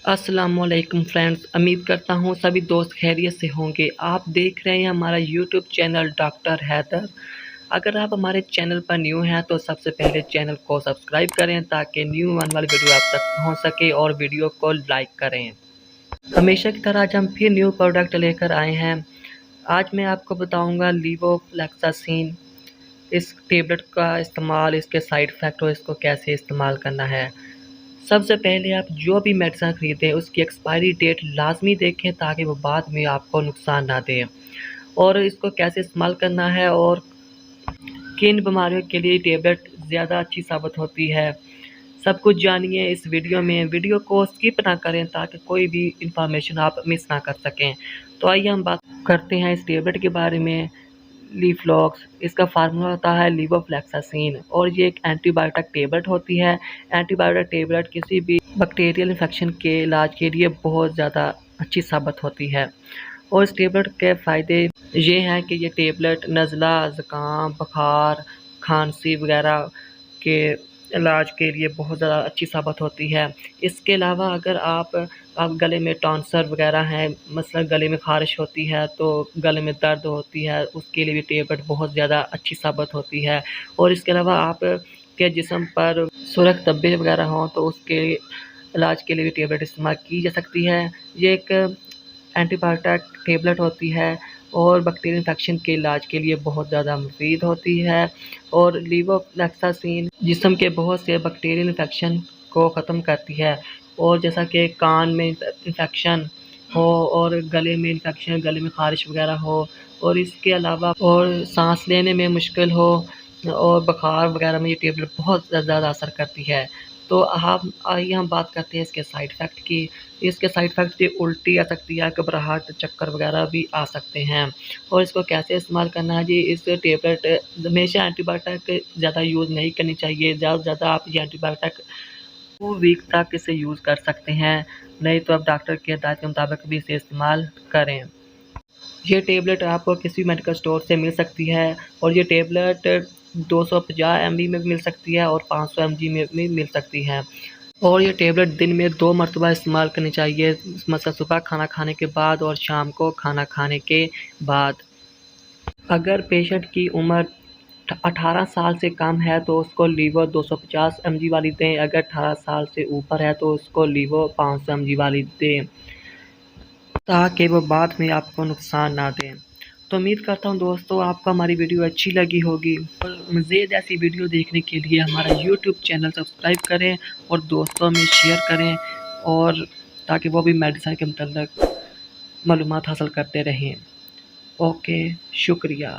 अस्सलाम वालेकुम फ्रेंड्स, उम्मीद करता हूँ सभी दोस्त खैरियत से होंगे। आप देख रहे हैं हमारा यूट्यूब चैनल डॉक्टर हैदर। अगर आप हमारे चैनल पर न्यू हैं तो सबसे पहले चैनल को सब्सक्राइब करें ताकि न्यू आने वाली वीडियो आप तक पहुँच सके और वीडियो को लाइक करें। हमेशा की तरह आज हम फिर न्यू प्रोडक्ट लेकर आए हैं। आज मैं आपको बताऊँगा लीवोफ्लेक्सासिन, इस टेबलेट का इस्तेमाल, इसके साइड इफ़ेक्ट और इसको कैसे इस्तेमाल करना है। सबसे पहले आप जो भी मेडिसिन खरीदें उसकी एक्सपायरी डेट लाजमी देखें ताकि वो बाद में आपको नुकसान ना दे, और इसको कैसे इस्तेमाल करना है और किन बीमारियों के लिए टेबलेट ज़्यादा अच्छी साबित होती है, सब कुछ जानिए इस वीडियो में। वीडियो को स्किप ना करें ताकि कोई भी इंफॉर्मेशन आप मिस ना कर सकें। तो आइए हम बात करते हैं इस टेबलेट के बारे में। लीफ्लॉक्स, इसका फार्मूला होता है लीवोफ्लेक्सासिन और ये एक एंटीबायोटिक टेबलेट होती है। एंटीबायोटिक टेबलेट किसी भी बैक्टीरियल इन्फेक्शन के इलाज के लिए बहुत ज़्यादा अच्छी साबित होती है। और इस टेबलेट के फ़ायदे ये हैं कि ये टेबलेट नज़ला, ज़ुकाम, बुखार, खांसी वगैरह के इलाज के लिए बहुत ज़्यादा अच्छी साबित होती है। इसके अलावा अगर आप गले में टॉन्सर वगैरह हैं, मसलन गले में ख़ारिश होती है तो गले में दर्द होती है, उसके लिए भी टेबलेट बहुत ज़्यादा अच्छी साबित होती है। और इसके अलावा आप के जिस्म पर सुरख धब्बे वगैरह हों तो उसके इलाज के लिए भी टेबलेट इस्तेमाल की जा सकती है। ये एक एंटीबायोटिक टेबलेट होती है और बैक्टीरियल इन्फेक्शन के इलाज के लिए बहुत ज़्यादा मुफीद होती है। और लीवोफ्लेक्सासिन जिस्म के बहुत से बैक्टीरियल इन्फेक्शन को ख़त्म करती है। और जैसा कि कान में इन्फेक्शन हो और गले में इन्फेक्शन, गले में ख़ारिश वगैरह हो, और इसके अलावा और सांस लेने में मुश्किल हो और बुखार वगैरह में ये टेबलेट बहुत ज़्यादा असर करती है। तो आइए हम बात करते हैं इसके साइड इफ़ेक्ट की। इसके साइड इफ़ेक्ट ये उल्टी आ सकती है, घबराहट, चक्कर वगैरह भी आ सकते हैं। और इसको कैसे इस्तेमाल करना है जी, इस टेबलेट हमेशा एंटीबायोटिक ज़्यादा यूज़ नहीं करनी चाहिए। ज़्यादा से ज़्यादा आप ये एंटीबायोटिक 2 वीक तक इसे यूज़ कर सकते हैं, नहीं तो आप डॉक्टर की हिदायत के मुताबिक भी इसे इस्तेमाल करें। ये टेबलेट आपको किसी भी मेडिकल स्टोर से मिल सकती है और ये टेबलेट 250 एमजी में भी मिल सकती है और 500 एमजी में भी मिल सकती है। और ये टेबलेट दिन में 2 मरतबा इस्तेमाल करनी चाहिए, मतलब सुबह खाना खाने के बाद और शाम को खाना खाने के बाद। अगर पेशेंट की उम्र 18 साल से कम है तो उसको लीवो 250 एमजी वाली दें, अगर 18 साल से ऊपर है तो उसको लीवो 500 एमजी वाली दें ताकि वो बाद में आपको नुकसान ना दें। तो उम्मीद करता हूँ दोस्तों आपको हमारी वीडियो अच्छी लगी होगी, और मज़ीद ऐसी वीडियो देखने के लिए हमारा यूट्यूब चैनल सब्सक्राइब करें और दोस्तों में शेयर करें, और ताकि वो भी मेडिसिन के मतलब मालूमात हासिल करते रहें। ओके, शुक्रिया।